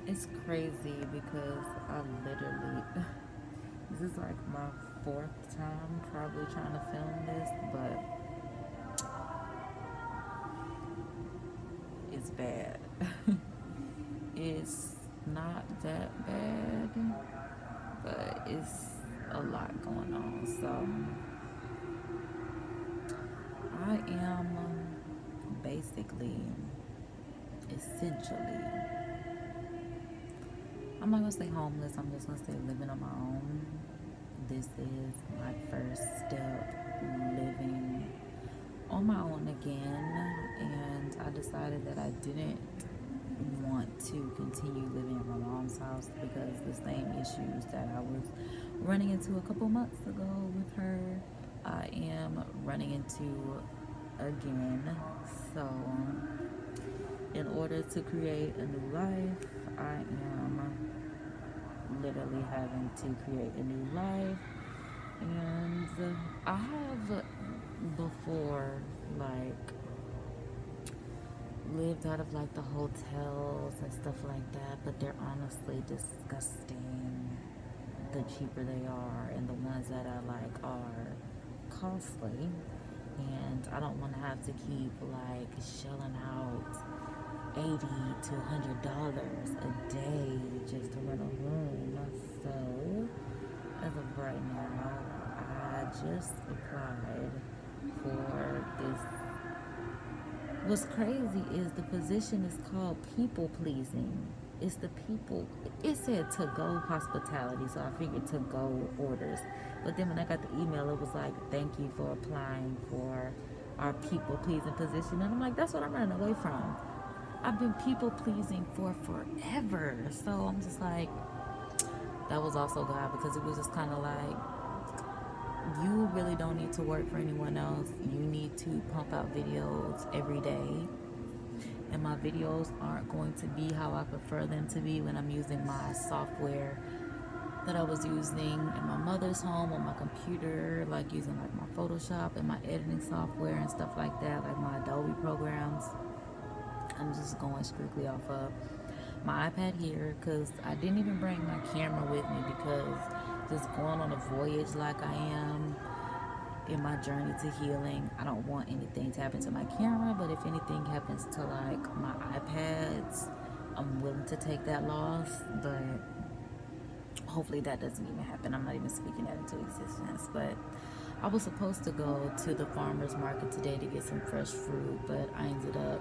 It's crazy because I literally, this is like my fourth time probably trying to film this, but it's bad. It's not that bad, but it's a lot going on. So I am basically, essentially, I'm not gonna say homeless, I'm just gonna say living on my own. This is my first step living on my own again, and I decided that I didn't want to continue living at my mom's house because the same issues that I was running into a couple months ago with her, I am running into again. So, in order to create a new life, I am literally having to create a new life. And I have before, like, lived out of like the hotels and stuff like that, but they're honestly disgusting the cheaper they are, and the ones that I like are costly. And I don't want to have to keep like shelling out $80 to $100 a day just to rent a room. So as of right now, I just applied for this. What's crazy is the position is called people pleasing. It's the people. It said to go hospitality, so I figured to go orders. But then when I got the email, it was like, "Thank you for applying for our people pleasing position," and I'm like, "That's what I'm running away from." I've been people pleasing for forever, so I'm just like, that was also God because it was just kind of like, you really don't need to work for anyone else. You need to pump out videos every day. And my videos aren't going to be how I prefer them to be when I'm using my software that I was using in my mother's home on my computer, like using like my Photoshop and my editing software and stuff like that, like my Adobe programs. I'm just going strictly off of my iPad here because I didn't even bring my camera with me because just going on a voyage like I am in my journey to healing, I don't want anything to happen to my camera, but if anything happens to like my iPads, I'm willing to take that loss, but hopefully that doesn't even happen. I'm not even speaking that into existence. But I was supposed to go to the farmer's market today to get some fresh fruit, but I ended up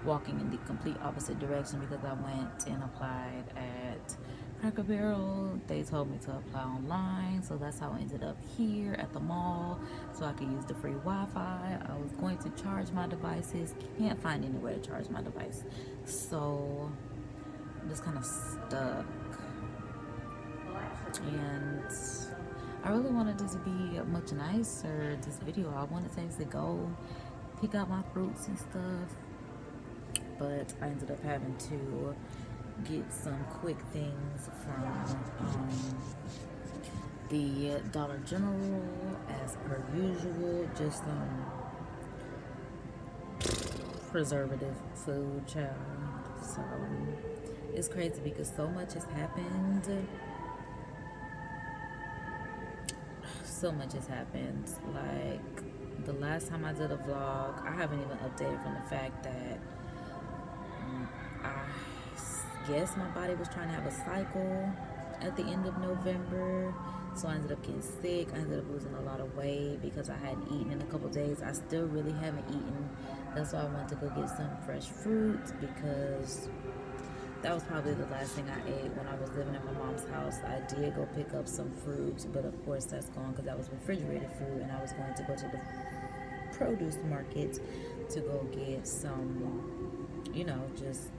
walking in the complete opposite direction because I went and applied at Cracker Barrel. They told me to apply online, so that's how I ended up here at the mall so I could use the free Wi-Fi. I was going to charge my devices, can't find anywhere to charge my device, so I'm just kind of stuck. And I really wanted this to be much nicer, this video. I wanted to go pick out my fruits and stuff, but I ended up having to get some quick things from the Dollar General as per usual, just some preservative food, child. So it's crazy because so much has happened. So much has happened. Like the last time I did a vlog, I haven't even updated from the fact that I guess my body was trying to have a cycle at the end of November. So I ended up getting sick. I ended up losing a lot of weight because I hadn't eaten in a couple days. I still really haven't eaten. That's why I went to go get some fresh fruit because that was probably the last thing I ate when I was living at my mom's house. I did go pick up some fruit, but of course that's gone because that was refrigerated fruit, and I was going to go to the produce market to go get some, just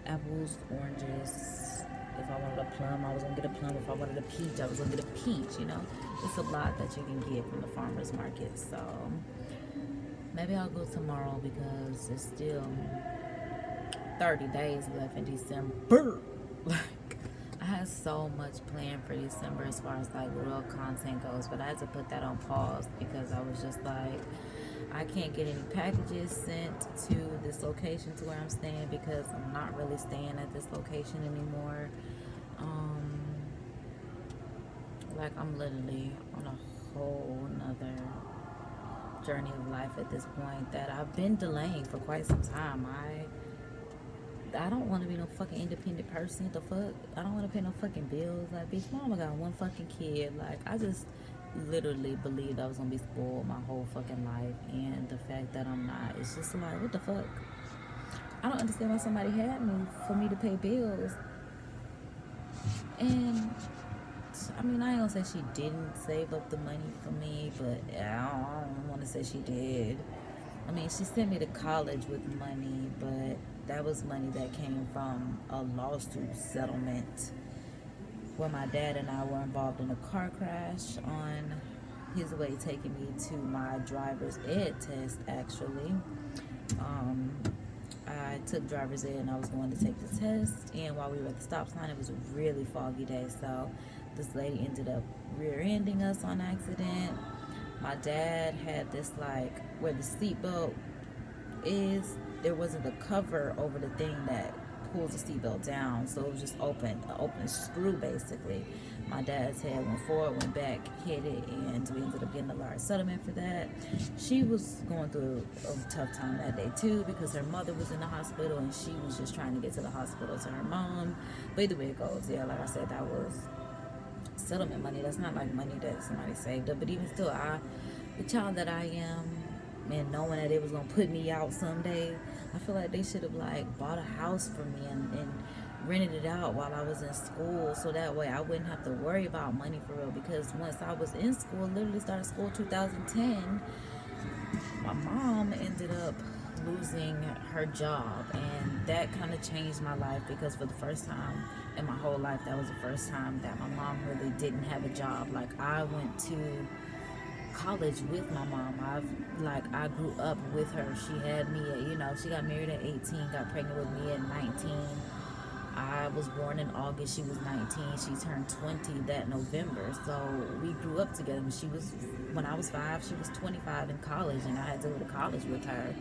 apples, oranges. If I wanted a plum, I was gonna get a plum. If I wanted a peach, I was gonna get a peach. It's a lot that you can get from the farmer's market. So maybe I'll go tomorrow because it's still 30 days left in December. Like, I had so much planned for December as far as like real content goes, but I had to put that on pause because I was just like, I can't get any packages sent to this location to where I'm staying because I'm not really staying at this location anymore. Um, like I'm literally on a whole nother journey of life at this point that I've been delaying for quite some time. I don't want to be no fucking independent person. The fuck? I don't want to pay no fucking bills. Like, bitch, mama got one fucking kid. Like, I just literally believed I was gonna be spoiled my whole fucking life, and the fact that I'm not, it's just like, what the fuck? I don't understand why somebody had me for me to pay bills. And I mean, I ain't gonna say she didn't save up the money for me, but I don't want to say she did. I mean, she sent me to college with money, but that was money that came from a lawsuit settlement where my dad and I were involved in a car crash on his way taking me to my driver's ed test, actually. Um, I took driver's ed and I was going to take the test, and while we were at the stop sign, it was a really foggy day, so this lady ended up rear-ending us on accident. My dad had this, like, where the seatbelt is, there wasn't a cover over the thing that pulls the seatbelt down, so it was just an open screw basically. My dad's head went forward, went back, hit it, and we ended up getting a large settlement for that. She was going through a tough time that day too because her mother was in the hospital and she was just trying to get to the hospital to her mom. But either way it goes, yeah, like I said, that was settlement money. That's not like money that somebody saved up, but even still, the child that I am, and knowing that it was gonna put me out someday, I feel like they should have like bought a house for me and rented it out while I was in school, so that way I wouldn't have to worry about money for real. Because once I was in school, literally started school 2010, my mom ended up losing her job, and that kind of changed my life because for the first time in my whole life, that was the first time that my mom really didn't have a job. Like, I went to college with my mom. I grew up with her. She had me at, she got married at 18, got pregnant with me at 19. I was born in August, she was 19, she turned 20 that November, so we grew up together. When I was 5, she was 25 in college, and I had to go to college with her.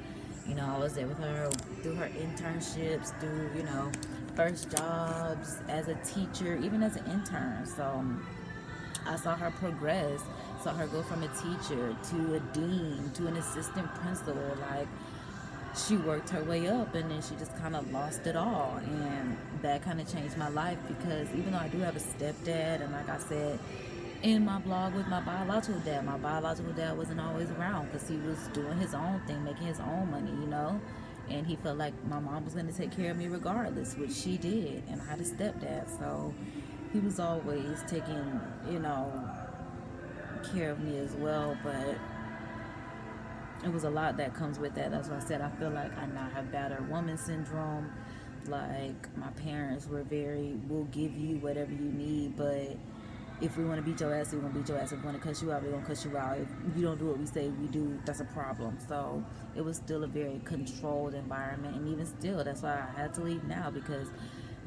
I was there with her through her internships, through, first jobs as a teacher, even as an intern. So I saw her progress, saw her go from a teacher to a dean to an assistant principal. Like, she worked her way up, and then she just kind of lost it all, and that kind of changed my life because even though I do have a stepdad, and like I said in my blog with my biological dad wasn't always around because he was doing his own thing, making his own money, and he felt like my mom was going to take care of me regardless, which she did. And I had a stepdad, so he was always taking care of me as well. But it was a lot that comes with that. That's why I said I feel like I now have battered woman syndrome. Like, my parents were we'll give you whatever you need, but if we want to beat your ass, we want to beat your ass. If we want to cuss you out, we're going to cuss you out. If you don't do what we say we do, that's a problem. So it was still a very controlled environment. And even still, that's why I had to leave now because,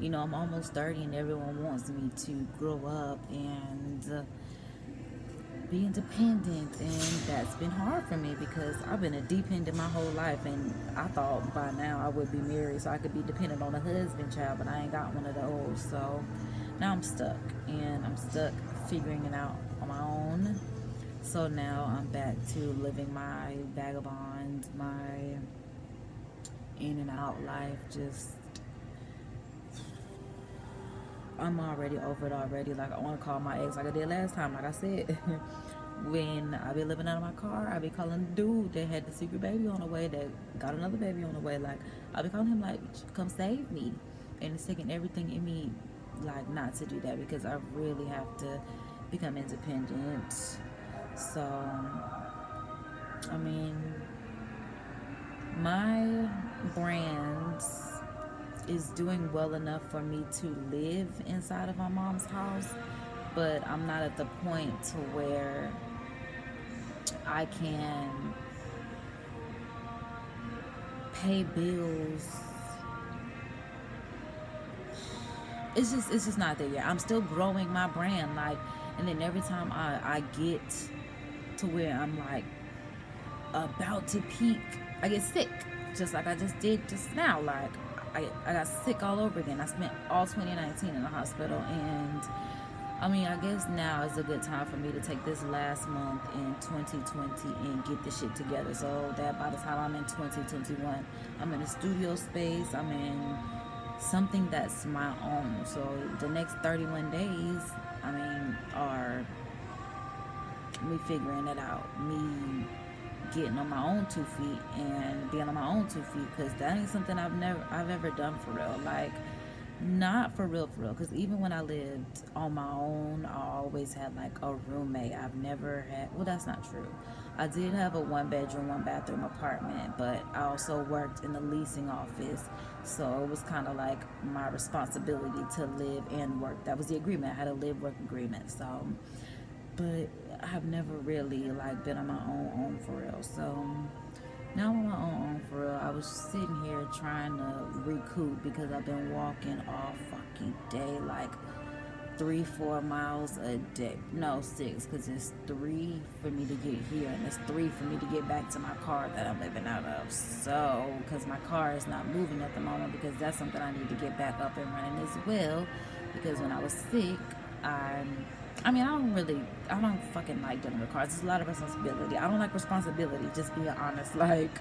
I'm almost 30 and everyone wants me to grow up and be independent. And that's been hard for me because I've been a dependent my whole life. And I thought by now I would be married so I could be dependent on a husband, child, but I ain't got one of those. So now I'm stuck, and I'm stuck figuring it out on my own. So now I'm back to living my vagabond, my in and out life. I'm already over it already. Like, I want to call my ex like I did last time. Like I said, when I be living out of my car, I be calling the dude that had the secret baby on the way, that got another baby on the way. Like, I be calling him like, come save me. And it's taking everything in me, like, not to do that because I really have to become independent. So I mean, my brand is doing well enough for me to live inside of my mom's house, but I'm not at the point to where I can pay bills. It's just not there yet. I'm still growing my brand, like, and then every time I get to where I'm like about to peak, I get sick, just like I just did just now. Like, I got sick all over again. I spent all 2019 in the hospital, and I mean, I guess now is a good time for me to take this last month in 2020 and get the shit together, so that by the time I'm in 2021, I'm in a studio space, I'm in something that's my own. So the next 31 days, I mean, are me figuring it out, me getting on my own 2 feet and being on my own 2 feet, because that ain't something I've ever done for real. Like, not for real, because even when I lived on my own, I always had like a roommate. I've never had, well, that's not true. I did have a 1 bedroom, 1 bathroom apartment, but I also worked in the leasing office, so it was kind of like my responsibility to live and work. That was the agreement. I had a live work agreement. So, but I've never really like been on my own for real. So now I'm on my own for real. I was sitting here trying to recoup because I've been walking all fucking day, like 3-4 miles a day. No, 6, because it's 3 for me to get here, and it's 3 for me to get back to my car that I'm living out of. So, because my car is not moving at the moment, because that's something I need to get back up and running as well. Because when I was sick, I mean, I don't fucking like dealing with cars. It's a lot of responsibility. I don't like responsibility, just being honest. Like,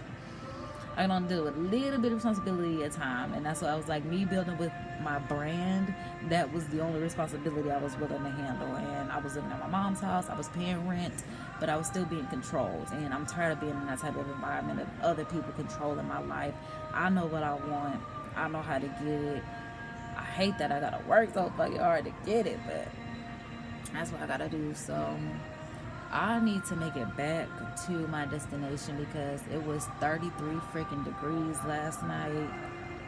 I don't do a little bit of responsibility at a time. And that's why I was like, me building with my brand, that was the only responsibility I was willing to handle. And I was living at my mom's house. I was paying rent, but I was still being controlled. And I'm tired of being in that type of environment of other people controlling my life. I know what I want. I know how to get it. I hate that I gotta work so fucking hard to get it, but that's what I gotta do. So I need to make it back to my destination because it was 33 freaking degrees last night.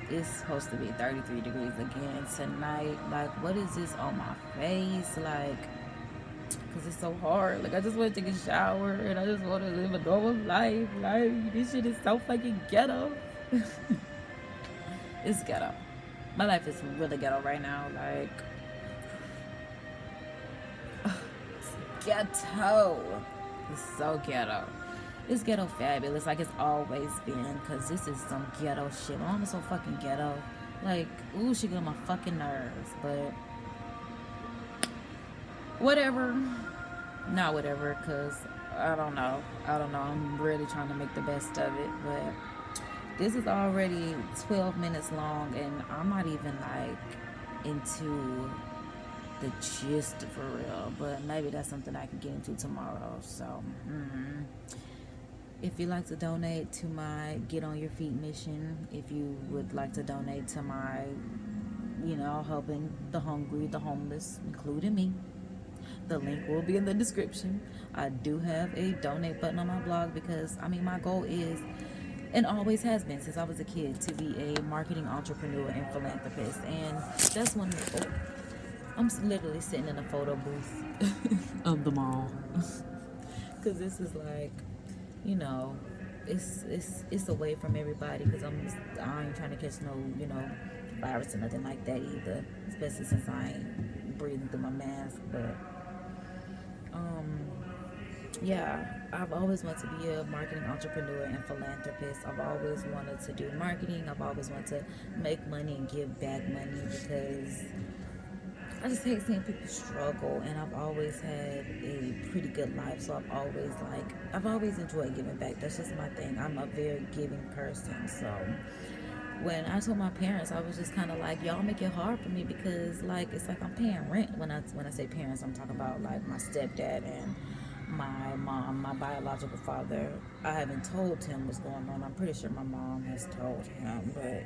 It's supposed to be 33 degrees again tonight. Like, what is this on my face? Like, because it's so hard. Like, I just want to take a shower and I just want to live a normal life. Like, this shit is so fucking ghetto. It's ghetto. My life is really ghetto right now. Like, ghetto. It's so ghetto. It's ghetto fabulous, like it's always been, because this is some ghetto shit. My mom is so fucking ghetto. Like, ooh, she got my fucking nerves. But whatever. Not whatever, because I don't know. I'm really trying to make the best of it. But this is already 12 minutes long, and I'm not even like into the gist for real, but maybe that's something I can get into tomorrow. So if you'd like to donate to my Get On Your Feet mission, if you would like to donate to my, helping the hungry, the homeless, including me, the link will be in the description. I do have a donate button on my blog because, my goal is, and always has been since I was a kid, to be a marketing entrepreneur and philanthropist. And that's one I'm literally sitting in a photo booth of the mall. Because this is like, it's away from everybody, because I ain't trying to catch no, virus or nothing like that either. Especially since I ain't breathing through my mask. But, yeah, I've always wanted to be a marketing entrepreneur and philanthropist. I've always wanted to do marketing. I've always wanted to make money and give back money, because I just hate seeing people struggle, and I've always had a pretty good life, so I've always enjoyed giving back. That's just my thing. I'm a very giving person. So when I told my parents, I was just kind of like, y'all make it hard for me, because like it's like I'm paying rent. When I say parents, I'm talking about like my stepdad and my mom, my biological father. I haven't told him what's going on. I'm pretty sure my mom has told him, but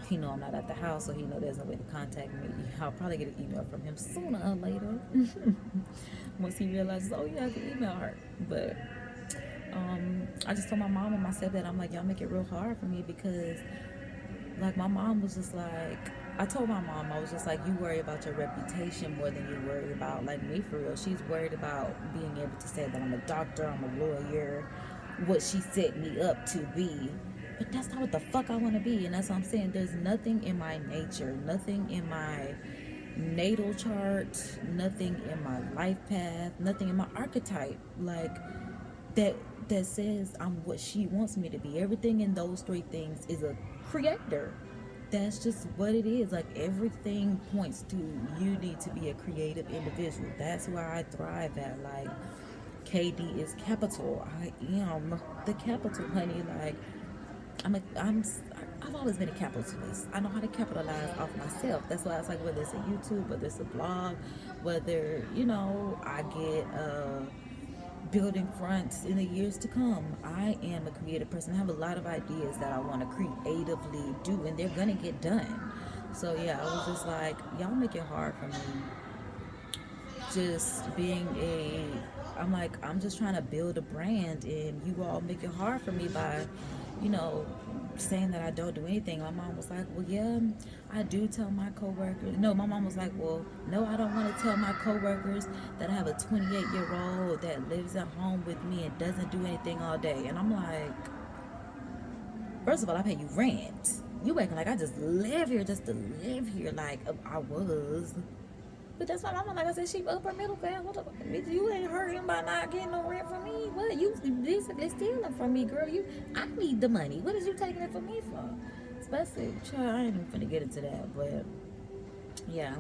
he know I'm not at the house, so he know there's no way to contact me. I'll probably get an email from him sooner or later. Once he realizes, oh yeah, I can email her. But I just told my mom and my stepdad, I'm like, y'all make it real hard for me, because like my mom was just like, I told my mom, I was just like, you worry about your reputation more than you worry about like me for real. She's worried about being able to say that I'm a doctor, I'm a lawyer, what she set me up to be. But that's not what the fuck I want to be. And that's what I'm saying. There's nothing in my nature, nothing in my natal chart, nothing in my life path, nothing in my archetype. Like, that that says I'm what she wants me to be. Everything in those three things is a creator. That's just what it is. Like everything points to you need to be a creative individual. That's where I thrive at. Like KD is capital. I am the capital, honey. Like I've always been a capitalist. I know how to capitalize off myself. That's why it's like whether it's a YouTube, whether it's a blog, whether I get building fronts in the years to come. I am a creative person. I have a lot of ideas that I want to creatively do, and they're gonna get done. So yeah, I was just like, y'all make it hard for me. Just being I'm like, I'm just trying to build a brand, and you all make it hard for me by, you know, saying that I don't do anything. My mom was like, well, yeah, I do tell my coworkers. No, my mom was like, well, no, I don't want to tell my coworkers that I have a 28-year-old that lives at home with me and doesn't do anything all day. And I'm like, first of all, I pay you rent. You acting like I just live here just to live here. Like I was. But that's my mama. Like I said, she upper middle class. What the, you ain't hurting by not getting no rent from me. What you basically stealing from me, girl? I need the money. What is you taking it from me for? Especially, child, I ain't even finna get into that. But yeah,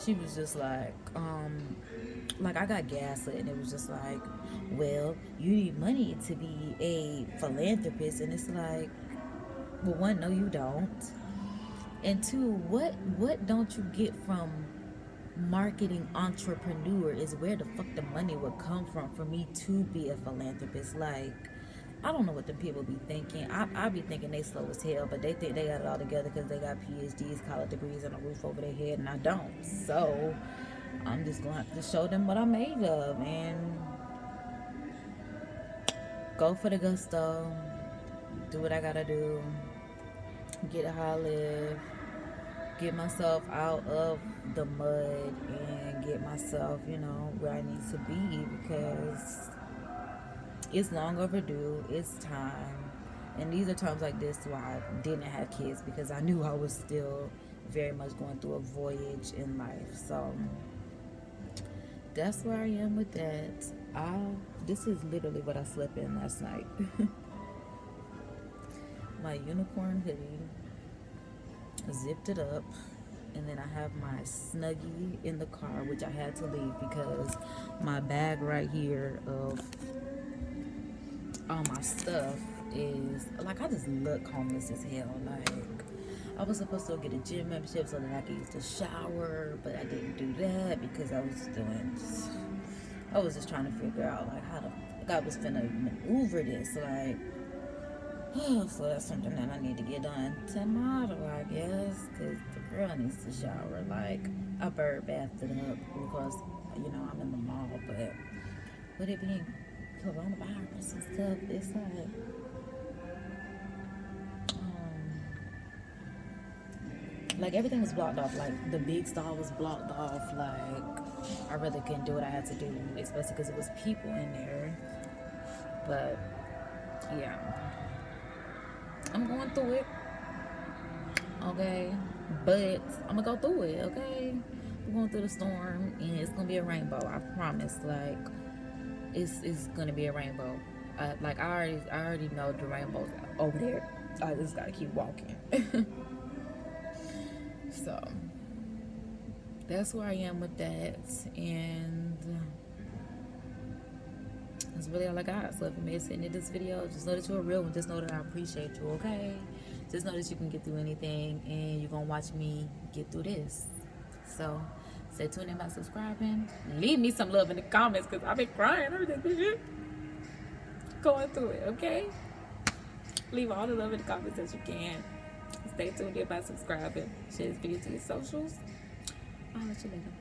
she was just like I got gaslit, and it was just like, well, you need money to be a philanthropist, and it's like, well, one, no, you don't, and two, what don't you get from marketing entrepreneur is where the fuck the money would come from for me to be a philanthropist. Like, I don't know what the people be thinking. I be thinking they slow as hell, but they think they got it all together because they got PhDs, college degrees, and a roof over their head, and I don't. So I'm just gonna have to show them what I'm made of and go for the gusto, do what I gotta do, get how I live, get myself out of the mud and get myself, where I need to be, because it's long overdue. It's time. And these are times like this why I didn't have kids, because I knew I was still very much going through a voyage in life. So that's where I am with that. This is literally what I slept in last night. My unicorn hoodie, zipped it up, and then I have my Snuggie in the car, which I had to leave because my bag right here of all my stuff is like, I just look homeless as hell. Like, I was supposed to get a gym membership so that I could use the shower, but I didn't do that because I was just trying to figure out like how I was finna maneuver this, like. So that's something that I need to get done tomorrow, I guess, because the girl needs to shower. Like, I bird bathed it up because, I'm in the mall, but with it being coronavirus and stuff, it's like everything was blocked off. Like, the big stall was blocked off. Like, I really couldn't do what I had to do, especially because it was people in there. But, yeah. I'm going through it, okay? But I'm gonna go through it, okay? I'm going through the storm, and it's gonna be a rainbow. I promise. Like, it's gonna be a rainbow. I already know the rainbow's over there. I just gotta keep walking. So that's where I am with that, and that's really all I got. So if you made it in this video, just know that you're a real one. Just know that I appreciate you, okay? Just know that you can get through anything, and you're gonna watch me get through this. So stay tuned in by subscribing. Leave me some love in the comments, because I've been crying over this going through it, okay? Leave all the love in the comments that you can. Stay tuned in by subscribing. Share this video to your socials. I'll let you later.